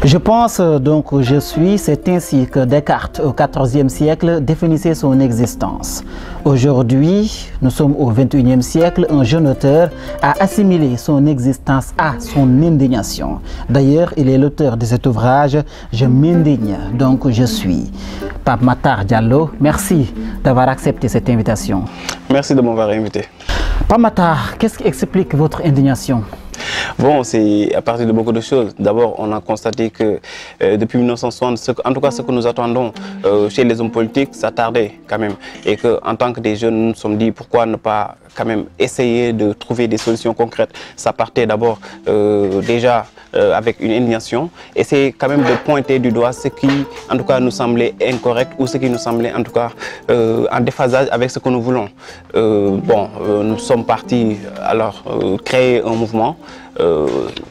Je pense donc que je suis, c'est ainsi que Descartes au XIVe siècle définissait son existence. Aujourd'hui, nous sommes au XXIe siècle, un jeune auteur a assimilé son existence à son indignation. D'ailleurs, il est l'auteur de cet ouvrage « Je m'indigne, donc je suis ». Pape Matar Diallo, merci d'avoir accepté cette invitation. Merci de m'avoir invité. Pape Matar, qu'est-ce qui explique votre indignation? Bon, c'est à partir de beaucoup de choses. D'abord, on a constaté que depuis 1960, en tout cas ce que nous attendons chez les hommes politiques, ça tardait quand même. Et qu'en tant que des jeunes, nous nous sommes dit pourquoi ne pas quand même essayer de trouver des solutions concrètes. Ça partait d'abord déjà avec une indignation. Et c'est quand même de pointer du doigt ce qui, en tout cas, nous semblait incorrect ou ce qui nous semblait, en tout cas, en déphasage avec ce que nous voulons. Nous sommes partis alors créer un mouvement.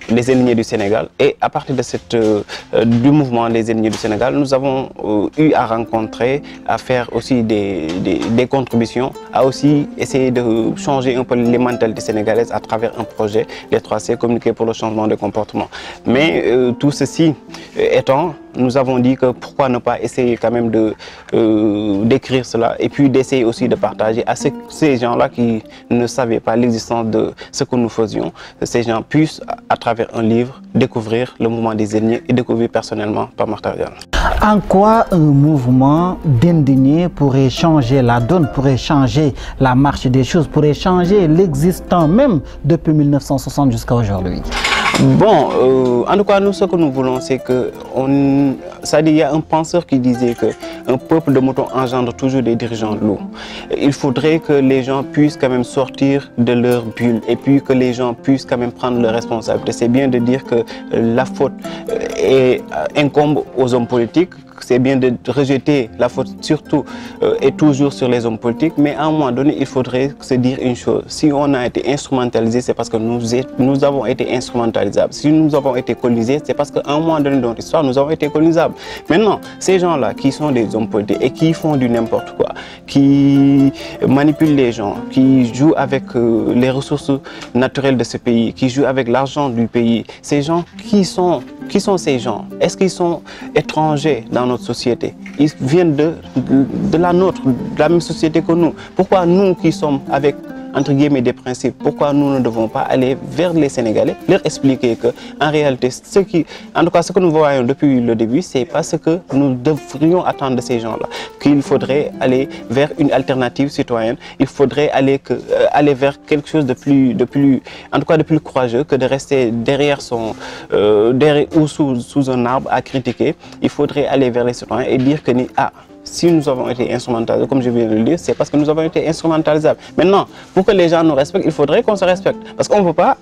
Les Indignés du Sénégal, et à partir de du mouvement Les Indignés du Sénégal, nous avons eu à rencontrer, à faire aussi des contributions, à aussi essayer de changer un peu les mentalités sénégalaises à travers un projet, les 3C, communiquer pour le changement de comportement. Mais tout ceci étant, nous avons dit que pourquoi ne pas essayer quand même d'écrire cela et puis d'essayer aussi de partager à ces gens-là qui ne savaient pas l'existence de ce que nous faisions. Ces gens puissent, à travers un livre, découvrir le mouvement des indignés et découvrir personnellement Pape Matar Diallo. En quoi un mouvement d'indignés pourrait changer la donne, pourrait changer la marche des choses, pourrait changer l'existant même depuis 1960 jusqu'à aujourd'hui? Bon, en tout cas, nous, ce que nous voulons, c'est que, il y a un penseur qui disait qu'un peuple de moutons engendre toujours des dirigeants lourds. Il faudrait que les gens puissent quand même sortir de leur bulle et puis que les gens puissent quand même prendre leurs responsabilités. C'est bien de dire que la faute incombe aux hommes politiques. C'est bien de rejeter la faute surtout et toujours sur les hommes politiques, mais à un moment donné, il faudrait se dire une chose. Si on a été instrumentalisé, c'est parce que nous avons été instrumentalisables. Si nous avons été colonisés, c'est parce qu'à un moment donné dans l'histoire, nous avons été colonisables. Maintenant, ces gens-là qui sont des hommes politiques et qui font du n'importe quoi, qui manipulent les gens, qui jouent avec les ressources naturelles de ce pays, qui jouent avec l'argent du pays, ces gens, qui sont ces gens? Est-ce qu'ils sont étrangers dans notre société? Ils viennent de la nôtre, de la même société que nous. Pourquoi nous qui sommes avec, entre guillemets, des principes, pourquoi nous ne devons pas aller vers les Sénégalais, leur expliquer que, en réalité, en tout cas, ce que nous voyons depuis le début, c'est pas ce que nous devrions attendre de ces gens-là. Qu'il faudrait aller vers une alternative citoyenne, il faudrait aller vers quelque chose de plus, en tout cas, de plus courageux que de rester derrière ou sous un arbre à critiquer. Il faudrait aller vers les citoyens et dire que si nous avons été instrumentalisés, comme je viens de le dire, c'est parce que nous avons été instrumentalisables. Maintenant, pour que les gens nous respectent, il faudrait qu'on se respecte. Parce qu'on ne peut pas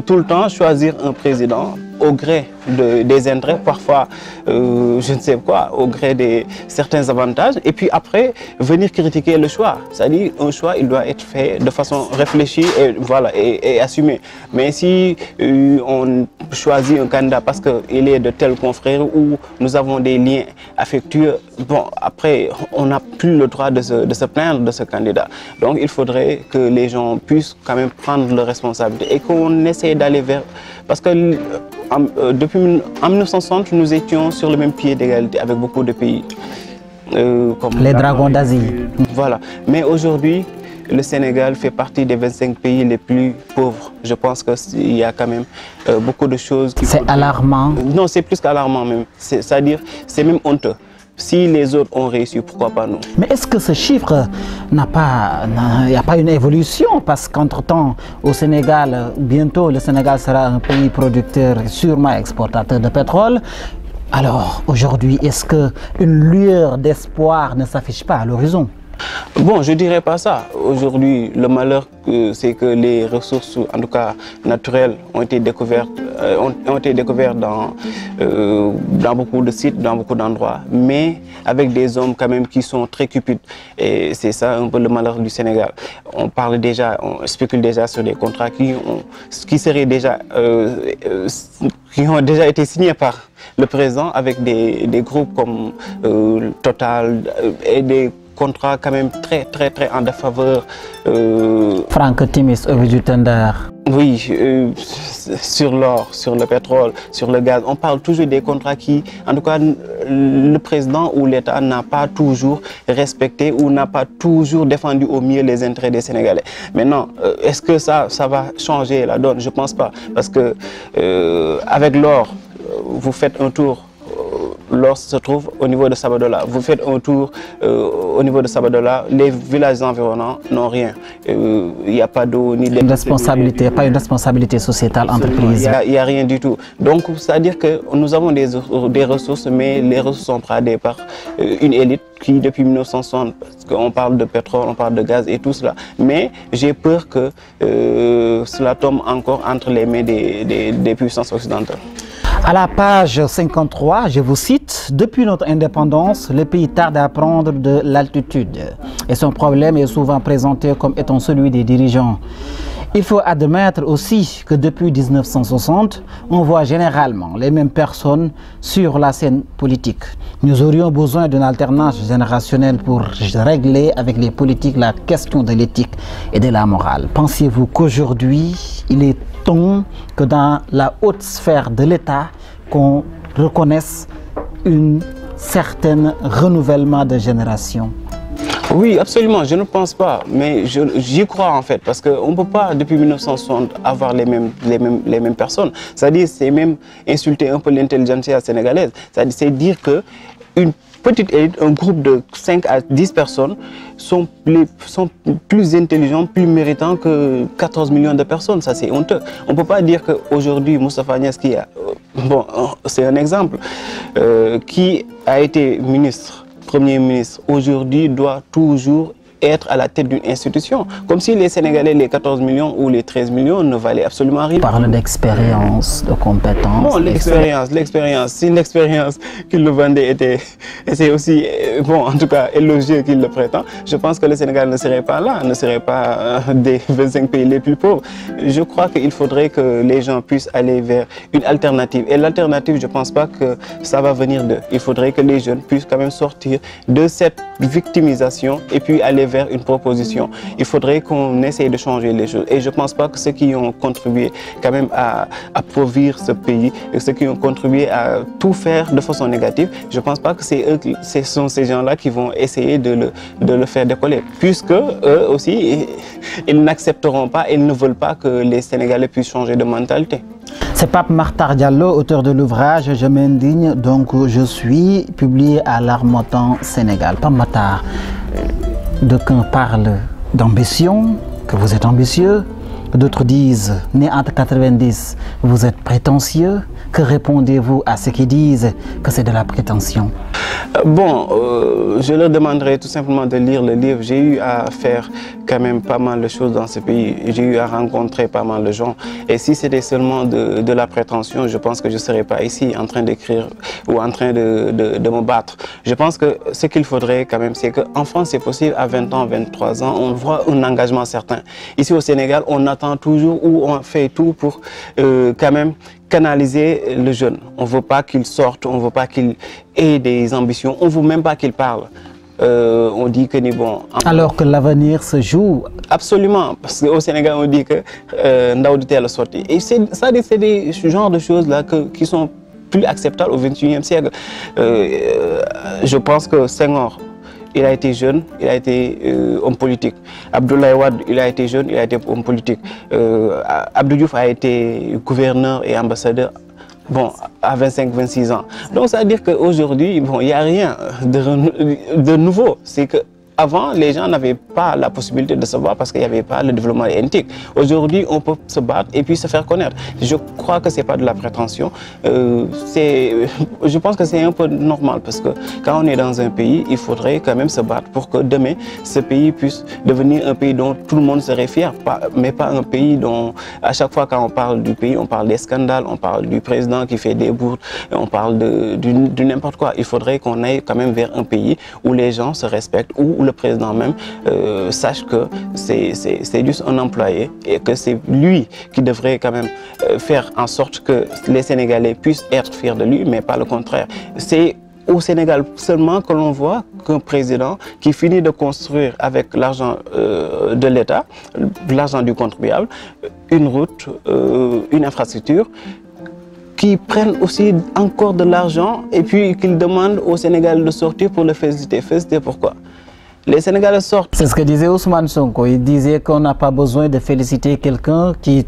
tout le temps choisir un président au gré des intérêts, parfois, je ne sais quoi, au gré de certains avantages, et puis après, venir critiquer le choix. C'est-à-dire, un choix, il doit être fait de façon réfléchie et, voilà, et assumée. Mais si on choisit un candidat parce qu'il est de tel confrère ou nous avons des liens affectueux, bon, après, on n'a plus le droit de se plaindre de ce candidat. Donc, il faudrait que les gens puissent quand même prendre leurs responsabilités et qu'on essaie d'aller vers... Parce que en 1960, nous étions sur le même pied d'égalité avec beaucoup de pays. Comme les dragons d'Asie. Voilà. Mais aujourd'hui, le Sénégal fait partie des 25 pays les plus pauvres. Je pense qu'il y a quand même beaucoup de choses... C'est alarmant. Non, c'est plus qu'alarmant même. C'est-à-dire, c'est même honteux. Si les autres ont réussi, pourquoi pas nous? Mais est-ce que ce chiffre il n'y a pas une évolution? Parce qu'entre-temps, au Sénégal, bientôt, le Sénégal sera un pays producteur, sûrement exportateur de pétrole. Alors, aujourd'hui, est-ce qu'une lueur d'espoir ne s'affiche pas à l'horizon? Bon, je ne dirais pas ça. Aujourd'hui, le malheur, c'est que les ressources, en tout cas naturelles, ont été découvertes dans beaucoup de sites, dans beaucoup d'endroits, mais avec des hommes quand même qui sont très cupides. Et c'est ça un peu le malheur du Sénégal. On spécule déjà sur des contrats qui ont déjà été signés par le président avec des groupes comme Total et des contrat quand même très en défaveur. Franck Timis, du Tender. Oui, sur l'or, sur le pétrole, sur le gaz, on parle toujours des contrats qui, en tout cas, le président ou l'État n'a pas toujours respecté ou n'a pas toujours défendu au mieux les intérêts des Sénégalais. Maintenant, est-ce que ça va changer la donne? Je ne pense pas. Parce que avec l'or, vous faites un tour. L'or se trouve au niveau de Sabadola. Vous faites un tour au niveau de Sabadola, les villages environnants n'ont rien. Il n'y a pas d'eau ni de responsabilité, pas une responsabilité sociétale entreprise. Il n'y a rien du tout. Donc, c'est-à-dire que nous avons des ressources, mais les ressources sont bradées par une élite qui, depuis 1960, parce qu'on parle de pétrole, on parle de gaz et tout cela. Mais j'ai peur que cela tombe encore entre les mains des puissances occidentales. À la page 53, je vous cite, « Depuis notre indépendance, le pays tarde à prendre de l'altitude et son problème est souvent présenté comme étant celui des dirigeants. Il faut admettre aussi que depuis 1960, on voit généralement les mêmes personnes sur la scène politique. Nous aurions besoin d'une alternance générationnelle pour régler avec les politiques la question de l'éthique et de la morale. Pensez-vous qu'aujourd'hui, il est temps que dans la haute sphère de l'État, qu'on reconnaisse un certain renouvellement de génération? Oui, absolument, je ne pense pas, mais j'y crois en fait, parce qu'on ne peut pas, depuis 1960, avoir les mêmes personnes. C'est-à-dire, c'est même insulter un peu l'intelligentsia sénégalaise. C'est dire qu'une petite élite, un groupe de 5 à 10 personnes sont plus intelligents, plus méritants que 14 millions de personnes. Ça, c'est honteux. On ne peut pas dire qu'aujourd'hui, Moustapha Niasse, qui a, bon, c'est un exemple, qui a été ministre, Premier ministre, aujourd'hui doit toujours être à la tête d'une institution. Comme si les Sénégalais, les 14 millions ou les 13 millions ne valaient absolument rien. Parle d'expérience, de compétences. Bon, l'expérience. Si l'expérience qu'il le vendait était aussi, bon, en tout cas, élogieux qu'il le prétend, je pense que le Sénégal ne serait pas là, ne serait pas des 25 pays les plus pauvres. Je crois qu'il faudrait que les gens puissent aller vers une alternative. Et l'alternative, je ne pense pas que ça va venir d'eux. Il faudrait que les jeunes puissent quand même sortir de cette victimisation et puis aller vers une proposition. Il faudrait qu'on essaye de changer les choses. Et je ne pense pas que ceux qui ont contribué quand même à appauvrir ce pays, et ceux qui ont contribué à tout faire de façon négative, je ne pense pas que ce sont ces gens-là qui vont essayer de le faire décoller. Puisque eux aussi, ils n'accepteront pas, ils ne veulent pas que les Sénégalais puissent changer de mentalité. C'est Pape Makhtar Diallo, auteur de l'ouvrage « Je m'indigne, donc je suis », publié à l'Harmattan Sénégal. Pape Makhtar, d'aucuns parlent d'ambition, que vous êtes ambitieux. D'autres disent, né entre 90, vous êtes prétentieux. Que répondez-vous à ceux qui disent que c'est de la prétention? Bon, je leur demanderai tout simplement de lire le livre. J'ai eu à faire quand même pas mal de choses dans ce pays. J'ai eu à rencontrer pas mal de gens. Et si c'était seulement de la prétention, je pense que je ne serais pas ici en train d'écrire ou en train de me battre. Je pense que ce qu'il faudrait quand même, c'est qu'en France, c'est possible, à 20 ans, 23 ans, on voit un engagement certain. Ici au Sénégal, on attend toujours ou on fait tout pour quand même canaliser le jeune. On ne veut pas qu'il sorte, on ne veut pas qu'il ait des ambitions, on ne veut même pas qu'il parle. On dit que ni bon. Alors que l'avenir se joue. Absolument, parce qu'au Sénégal on dit que Ndaoudi tel sorti. Et ça, c'est des genres de choses là qui sont plus acceptables au XXIe siècle. Je pense que Senghor, il a été jeune, il a été homme politique. Abdoulaye Wade, il a été jeune, il a été homme politique. Abdou Diouf a été gouverneur et ambassadeur, bon, à 25-26 ans. Donc ça veut dire qu'aujourd'hui, bon, il n'y a rien de nouveau. C'est que avant, les gens n'avaient pas la possibilité de se voir parce qu'il n'y avait pas le développement éthique. Aujourd'hui, on peut se battre et puis se faire connaître. Je crois que ce n'est pas de la prétention. Je pense que c'est un peu normal parce que quand on est dans un pays, il faudrait quand même se battre pour que demain, ce pays puisse devenir un pays dont tout le monde serait fier, mais pas un pays dont, à chaque fois quand on parle du pays, on parle des scandales, on parle du président qui fait des bourdes, on parle de n'importe quoi. Il faudrait qu'on aille quand même vers un pays où les gens se respectent, où le président même sache que c'est juste un employé et que c'est lui qui devrait quand même faire en sorte que les Sénégalais puissent être fiers de lui, mais pas le contraire. C'est au Sénégal seulement que l'on voit qu'un président qui finit de construire avec l'argent de l'État, l'argent du contribuable, une route, une infrastructure, qui prennent aussi encore de l'argent et puis qu'ils demandent au Sénégal de sortir pour le féliciter. Féliciter pourquoi? Les Sénégalais sortent. C'est ce que disait Ousmane Sonko. Il disait qu'on n'a pas besoin de féliciter quelqu'un qui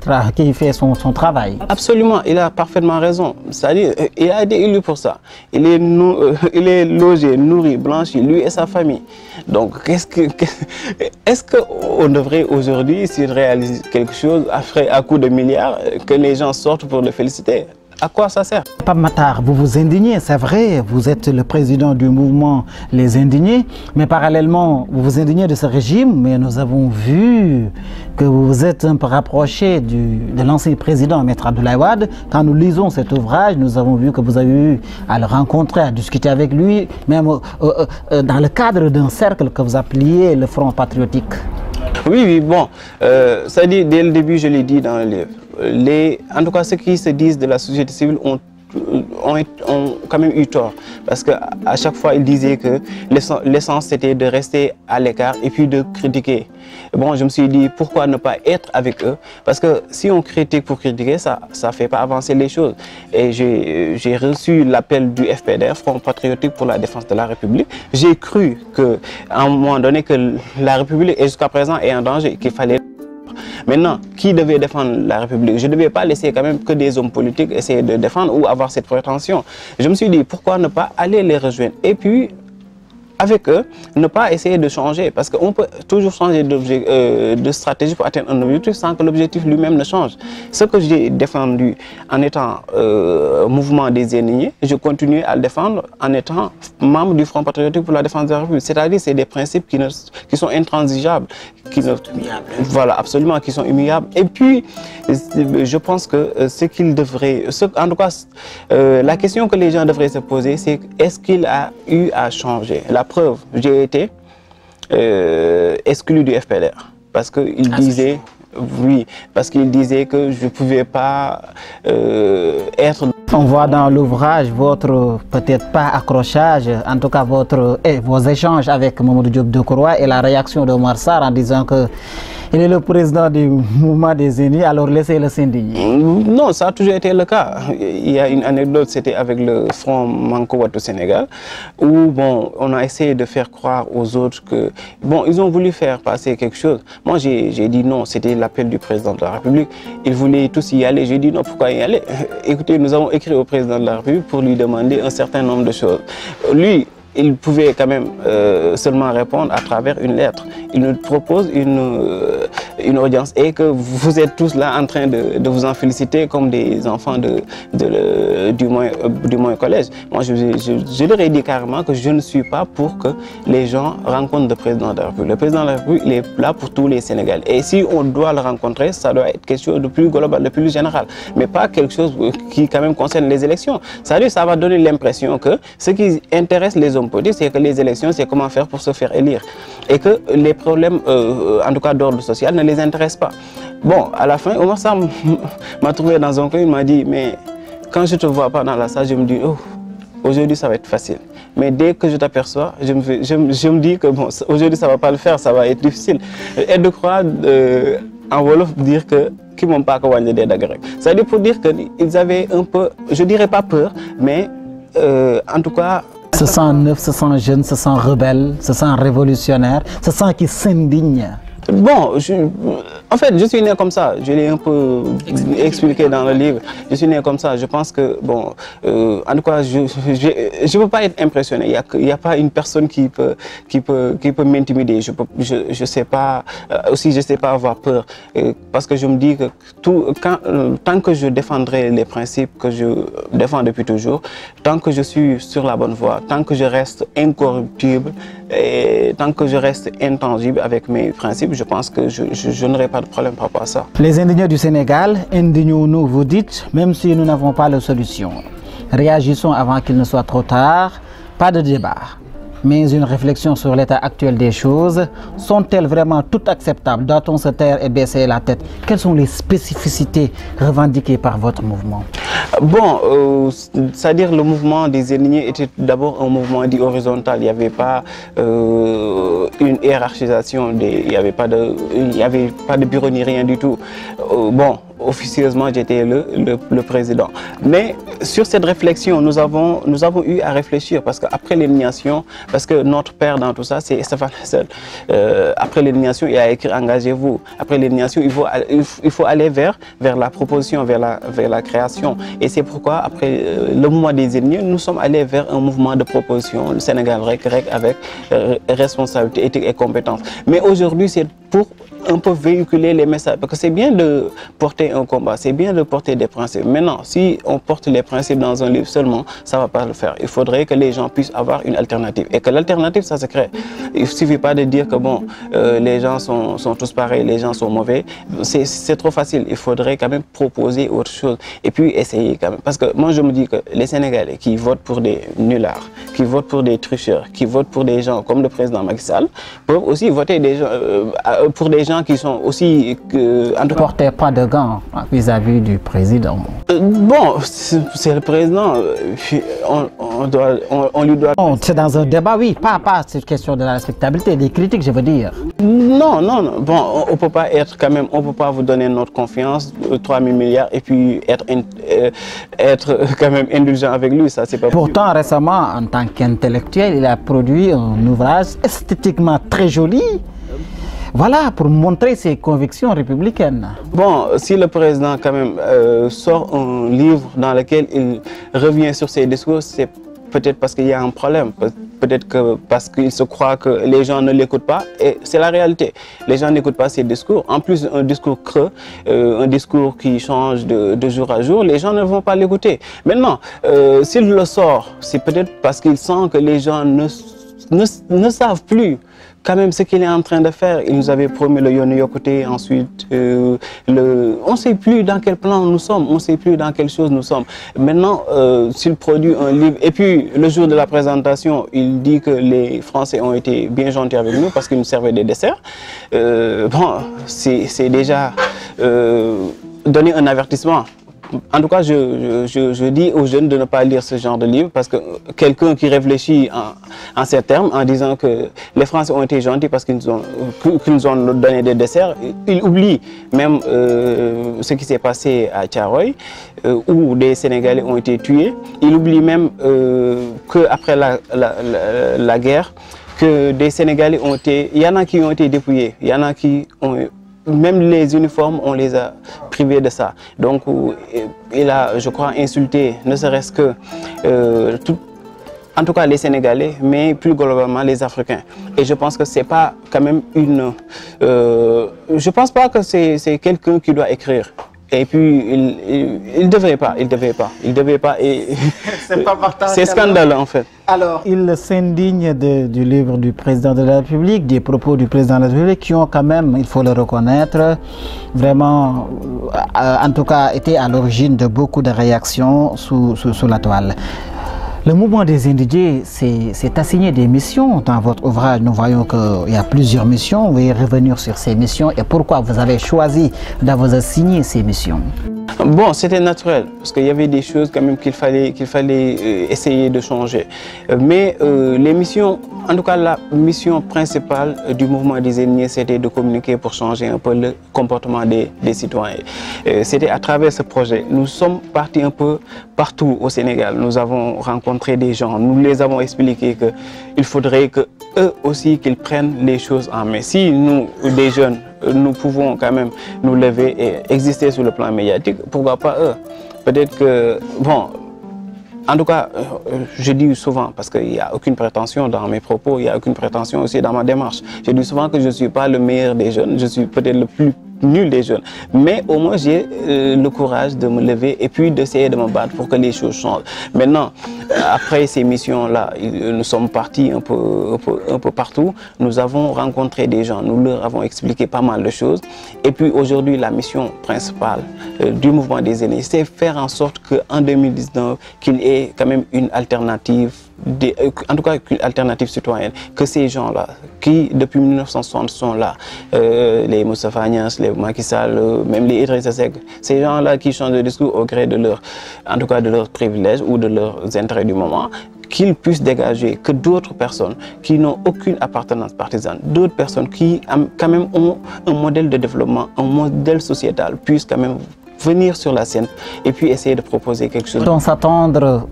fait son travail. Absolument, il a parfaitement raison. C'est-à-dire, il a été élu pour ça. Il est logé, nourri, blanchi, lui et sa famille. Donc, est-ce qu'on devrait aujourd'hui, s'il réalise quelque chose, à coup de milliards, que les gens sortent pour le féliciter? À quoi ça sert? Pape Matar, vous vous indignez, c'est vrai, vous êtes le président du mouvement Les Indignés, mais parallèlement, vous vous indignez de ce régime, mais nous avons vu que vous vous êtes un peu rapproché de l'ancien président, Maître Abdoulaye Wade. Quand nous lisons cet ouvrage, nous avons vu que vous avez eu à le rencontrer, à discuter avec lui, même dans le cadre d'un cercle que vous appeliez le Front Patriotique. Oui, bon, ça dit, dès le début, je l'ai dit dans le livre. En tout cas, ceux qui se disent de la société civile ont quand même eu tort. Parce qu'à chaque fois, ils disaient que l'essence, c'était de rester à l'écart et puis de critiquer. Bon, je me suis dit, pourquoi ne pas être avec eux? Parce que si on critique pour critiquer, ça ne fait pas avancer les choses. Et j'ai reçu l'appel du FPDR, Front Patriotique pour la Défense de la République. J'ai cru qu'à un moment donné, que la République, jusqu'à présent, est en danger, qu'il fallait... Maintenant, qui devait défendre la République? Je ne devais pas laisser quand même que des hommes politiques essayer de défendre ou avoir cette prétention. Je me suis dit, pourquoi ne pas aller les rejoindre? Et puis, avec eux, ne pas essayer de changer. Parce qu'on peut toujours changer de stratégie pour atteindre un objectif sans que l'objectif lui-même ne change. Ce que j'ai défendu en étant mouvement des ennemis, je continue à le défendre en étant membre du Front Patriotique pour la Défense de la République. C'est-à-dire c'est des principes qui sont intransigeables. Voilà, absolument, qui sont immuables. Et puis, je pense que ce qu'ils devraient... En tout cas, la question que les gens devraient se poser, c'est est-ce qu'il a eu à changer? La preuve, j'ai été exclu du FPDR parce qu'il disait, oui, parce qu'il disait que je ne pouvais pas être... On voit dans l'ouvrage votre, peut-être pas accrochage, en tout cas vos échanges avec Mamadou Diop Decroix et la réaction de Omar Sarr en disant que il est le président du mouvement des ennemis, alors laissez-le s'indigner. Non, ça a toujours été le cas. Il y a une anecdote, c'était avec le Front Manko Wattu Sénégal, où bon, on a essayé de faire croire aux autres que bon, ils ont voulu faire passer quelque chose. Moi, j'ai dit non, c'était l'appel du président de la République. Ils voulaient tous y aller. J'ai dit non, pourquoi y aller? Écoutez, nous avons écrit au président de la République pour lui demander un certain nombre de choses. Lui, il pouvait quand même seulement répondre à travers une lettre. Il nous propose une audience et que vous êtes tous là en train de vous en féliciter comme des enfants du moyen collège. Moi, je leur ai dit carrément que je ne suis pas pour que les gens rencontrent le président de la République. Le président de la République, il est là pour tous les Sénégalais. Et si on doit le rencontrer, ça doit être quelque chose de plus global, de plus général. Mais pas quelque chose qui quand même concerne les élections. C'est-à-dire, ça va donner l'impression que ce qui intéresse les hommes politiques, c'est que les élections, c'est comment faire pour se faire élire. Et que les problèmes, en tout cas d'ordre social, ne les intéressent pas. Bon, à la fin, Omar Sarr m'a trouvé dans un coin, il m'a dit, mais quand je ne te vois pas dans la salle, je me dis, oh, aujourd'hui ça va être facile. Mais dès que je t'aperçois, je me dis que bon, aujourd'hui ça ne va pas le faire, ça va être difficile. Et de croire, en Wolof, dire que qui m'ont pas commandé des daguerres. C'est-à-dire pour dire qu'ils avaient un peu, je dirais pas peur, mais en tout cas... Se sent neuf, se sent jeune, se sent rebelle, se sent révolutionnaire, se sent qui s'indigne. Bon, en fait, je suis né comme ça. Je l'ai un peu expliqué dans le livre. Je suis né comme ça. Je pense que, bon, en tout cas, je ne peux pas être impressionné. Il n'y a pas une personne qui peut m'intimider. Je sais pas, aussi, je sais pas avoir peur. Parce que je me dis que tant que je défendrai les principes que je défends depuis toujours, tant que je suis sur la bonne voie, tant que je reste incorruptible, et tant que je reste intangible avec mes principes, je pense que je n'aurai pas de problème par rapport à ça. Les indignés du Sénégal, indignons-nous, vous dites, même si nous n'avons pas la solution. Réagissons avant qu'il ne soit trop tard. Pas de débat, mais une réflexion sur l'état actuel des choses. Sont-elles vraiment toutes acceptables? Doit-on se taire et baisser la tête? Quelles sont les spécificités revendiquées par votre mouvement? Bon, c'est-à-dire le mouvement des Aînés était d'abord un mouvement dit horizontal. Il n'y avait pas une hiérarchisation, il n'y avait pas de bureau ni rien du tout. Bon, officieusement, j'étais le président. Mais sur cette réflexion, nous avons eu à réfléchir parce qu'après l'élimination, parce que notre père dans tout ça, c'est Stéphane Hessel. Après l'élimination, il a écrit « Engagez-vous ». Après l'élimination, il faut aller vers la proposition, vers la création. Et c'est pourquoi, après le mouvement des Aînés, nous sommes allés vers un mouvement de proposition, le Sénégal REC avec responsabilité, éthique et compétence. Mais aujourd'hui, c'est pour un peu véhiculer les messages, parce que c'est bien de porter un combat, c'est bien de porter des principes. Maintenant, si on porte les principes dans un livre seulement, ça ne va pas le faire. Il faudrait que les gens puissent avoir une alternative. Et que l'alternative, ça se crée. Il ne suffit pas de dire que bon, les gens sont tous pareils, les gens sont mauvais. C'est trop facile. Il faudrait quand même proposer autre chose. Et puis essayer quand même. Parce que moi, je me dis que les Sénégalais qui votent pour des nullards, qui votent pour des tricheurs, qui votent pour des gens comme le président Macky Sall, peuvent aussi voter pour des gens qui sont aussi... Ne portez pas de gants vis-à-vis du président. Bon, c'est le président, on lui doit... C'est dans un débat, oui, pas cette question de la respectabilité, des critiques, je veux dire. Non, bon, on peut pas être quand même, on peut pas vous donner notre confiance, 3 000 milliards, et puis être quand même indulgent avec lui, ça c'est pas possible. Pourtant, récemment, en tant qu'intellectuel, il a produit un ouvrage esthétiquement très joli. Voilà, pour montrer ses convictions républicaines. Bon, si le président quand même sort un livre dans lequel il revient sur ses discours, c'est peut-être parce qu'il y a un problème. Peut-être que parce qu'il se croit que les gens ne l'écoutent pas. Et c'est la réalité. Les gens n'écoutent pas ses discours. En plus, un discours creux, un discours qui change de jour à jour, les gens ne vont pas l'écouter. Maintenant, s'il le sort, c'est peut-être parce qu'il sent que les gens ne savent plus quand même ce qu'il est en train de faire. Il nous avait promis le Yoni Yokote, ensuite on ne sait plus dans quel plan nous sommes, on ne sait plus dans quelle chose nous sommes. Maintenant, s'il produit un livre, et puis le jour de la présentation, il dit que les Français ont été bien gentils avec nous parce qu'ils nous servaient des desserts. Bon, c'est déjà donner un avertissement. En tout cas, je dis aux jeunes de ne pas lire ce genre de livre parce que quelqu'un qui réfléchit en ces termes, en disant que les Français ont été gentils parce qu'ils nous ont donné des desserts, il oublie même ce qui s'est passé à Thiaroye, où des Sénégalais ont été tués. Il oublie même qu'après la guerre, que des Sénégalais ont été... Il y en a qui ont été dépouillés, il y en a qui ont... Même les uniformes, on les a privés de ça. Donc, il a, je crois, insulté, ne serait-ce que, en tout cas les Sénégalais, mais plus globalement les Africains. Et je pense que c'est pas quand même une... je pense pas que c'est quelqu'un qui doit écrire. Et puis, il devrait pas. Et c'est scandaleux, en fait. Alors, il s'indigne du livre du président de la République, des propos du président de la République qui ont quand même, il faut le reconnaître, vraiment, en tout cas, été à l'origine de beaucoup de réactions sous la toile. Le mouvement des indigés s'est assigné des missions. Dans votre ouvrage, nous voyons qu'il y a plusieurs missions. Vous pouvez revenir sur ces missions et pourquoi vous avez choisi d'avoir assigné ces missions. Bon, c'était naturel, parce qu'il y avait des choses quand même qu'il fallait essayer de changer. Mais les missions, en tout cas la mission principale du mouvement des Aînés, c'était de communiquer pour changer un peu le comportement des citoyens. C'était à travers ce projet. Nous sommes partis un peu partout au Sénégal. Nous avons rencontré des gens, nous les avons expliqué qu'il faudrait que eux aussi qu'ils prennent les choses en main. Si nous, des jeunes, nous pouvons quand même nous lever et exister sur le plan médiatique, pourquoi pas eux? Peut-être que, bon, en tout cas, je dis souvent, parce qu'il n'y a aucune prétention dans mes propos, il n'y a aucune prétention aussi dans ma démarche. Je dis souvent que je ne suis pas le meilleur des jeunes, je suis peut-être le plus nul des jeunes. Mais au moins, j'ai le courage de me lever et puis d'essayer de me battre pour que les choses changent. Maintenant, après ces missions-là, nous sommes partis un peu partout. Nous avons rencontré des gens, nous leur avons expliqué pas mal de choses. Et puis aujourd'hui, la mission principale du mouvement des aînés, c'est faire en sorte qu'en 2019, qu'il y ait quand même une alternative, en tout cas une alternative citoyenne, que ces gens-là, qui depuis 1960 sont là, les Moustapha Niasse, les Macky Sall, même les Idrissa Seck, ces gens-là qui changent de discours au gré de leur, en tout cas de leurs privilèges ou de leurs intérêts du moment, qu'ils puissent dégager que d'autres personnes qui n'ont aucune appartenance partisane, d'autres personnes qui quand même ont un modèle de développement, un modèle sociétal, puissent quand même venir sur la scène et puis essayer de proposer quelque chose. Peut-on s'attendre,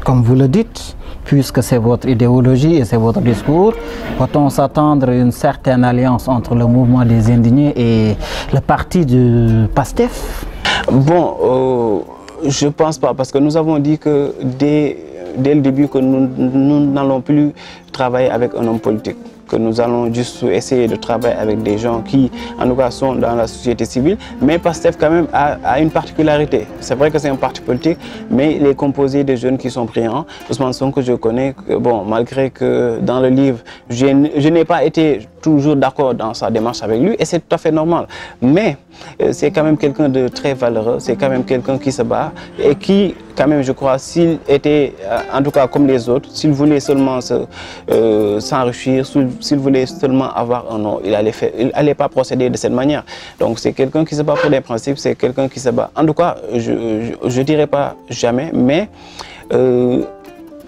comme vous le dites, puisque c'est votre idéologie et c'est votre discours, peut-on s'attendre à une certaine alliance entre le mouvement des indignés et le parti du PASTEF? Bon, je ne pense pas, parce que nous avons dit que dès le début que nous n'allons plus travailler avec un homme politique, que nous allons juste essayer de travailler avec des gens qui, en tout cas, sont dans la société civile. Mais PASTEF, quand même, a une particularité. C'est vrai que c'est un parti politique, mais il est composé de jeunes qui sont brillants. Ousmane Sonko, que je connais, bon, malgré que dans le livre, je n'ai pas été toujours d'accord dans sa démarche avec lui, et c'est tout à fait normal. Mais c'est quand même quelqu'un de très valeureux, c'est quand même quelqu'un qui se bat, et qui, quand même, je crois, s'il était, en tout cas comme les autres, s'il voulait seulement s'enrichir, s'il voulait seulement avoir un nom, il n'allait pas procéder de cette manière. Donc c'est quelqu'un qui se bat pour des principes, c'est quelqu'un qui se bat. En tout cas, je ne dirais pas jamais, mais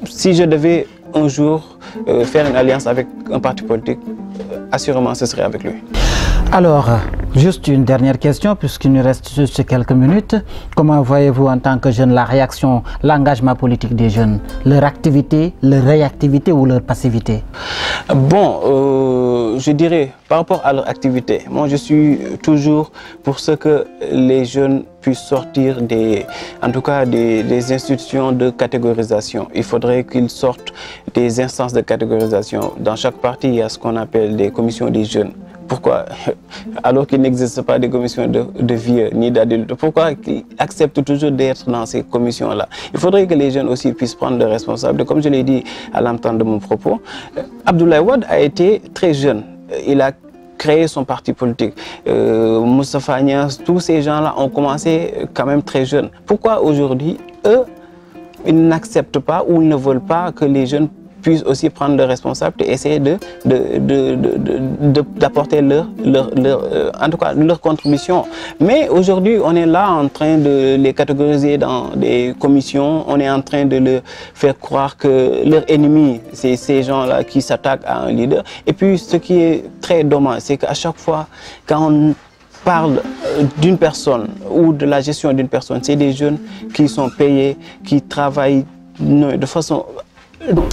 si je devais un jour faire une alliance avec un parti politique, assurément ce serait avec lui. Alors, juste une dernière question, puisqu'il nous reste juste quelques minutes. Comment voyez-vous en tant que jeune la réaction, l'engagement politique des jeunes, leur activité, leur réactivité ou leur passivité? Bon, je dirais, par rapport à leur activité, moi je suis toujours pour ce que les jeunes puissent sortir en tout cas des institutions de catégorisation. Il faudrait qu'ils sortent des instances de catégorisation. Dans chaque parti, il y a ce qu'on appelle des commissions des jeunes. Pourquoi, alors qu'il n'existe pas de commissions de vieux ni d'adultes, pourquoi ils acceptent toujours d'être dans ces commissions-là? Il faudrait que les jeunes aussi puissent prendre des responsabilités. Comme je l'ai dit à l'entente de mon propos, Abdoulaye Wade a été très jeune. Il a créé son parti politique. Moustapha Niasse, tous ces gens-là ont commencé quand même très jeunes. Pourquoi aujourd'hui, eux, ils n'acceptent pas ou ils ne veulent pas que les jeunes puissent aussi prendre leurs responsabilités et essayer d'apporter en tout cas leur contribution. Mais aujourd'hui, on est là en train de les catégoriser dans des commissions, on est en train de leur faire croire que leur ennemi, c'est ces gens-là qui s'attaquent à un leader. Et puis, ce qui est très dommage, c'est qu'à chaque fois, quand on parle d'une personne ou de la gestion d'une personne, c'est des jeunes qui sont payés, qui travaillent de façon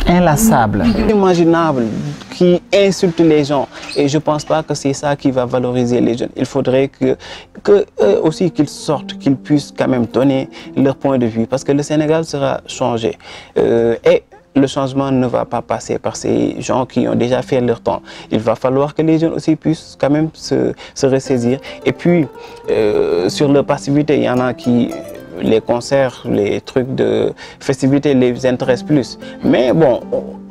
inlassable, inimaginable, qui insulte les gens. Et je ne pense pas que c'est ça qui va valoriser les jeunes. Il faudrait que eux aussi qu'ils sortent, qu'ils puissent quand même donner leur point de vue, parce que le Sénégal sera changé. Et le changement ne va pas passer par ces gens qui ont déjà fait leur temps. Il va falloir que les jeunes aussi puissent quand même se ressaisir. Et puis, sur leur passivité, il y en a qui... les concerts, les trucs de festivité les intéressent plus. Mais bon,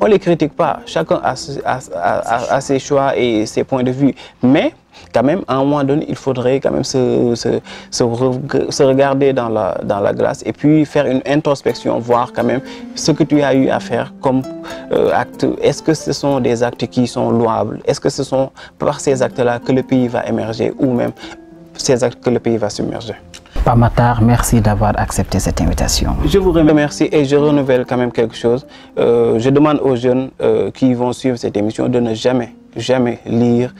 on ne les critique pas. Chacun a ses choix et ses points de vue. Mais quand même, à un moment donné, il faudrait quand même se regarder dans la glace et puis faire une introspection, voir quand même ce que tu as eu à faire comme acte. Est-ce que ce sont des actes qui sont louables? Est-ce que ce sont par ces actes-là que le pays va émerger ou même ces actes que le pays va submerger? Pape Matar, merci d'avoir accepté cette invitation. Je vous remercie et je renouvelle quand même quelque chose. Je demande aux jeunes qui vont suivre cette émission de ne jamais lire.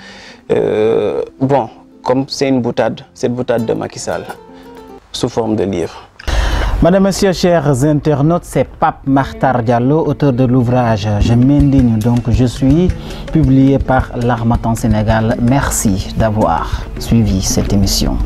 Bon, comme c'est une boutade, cette boutade de Macky Sall, sous forme de livre. Madame, Monsieur, chers internautes, c'est Pape Matar Diallo, auteur de l'ouvrage « Je m'indigne, donc je suis », publié par l'Harmattan Sénégal. Merci d'avoir suivi cette émission.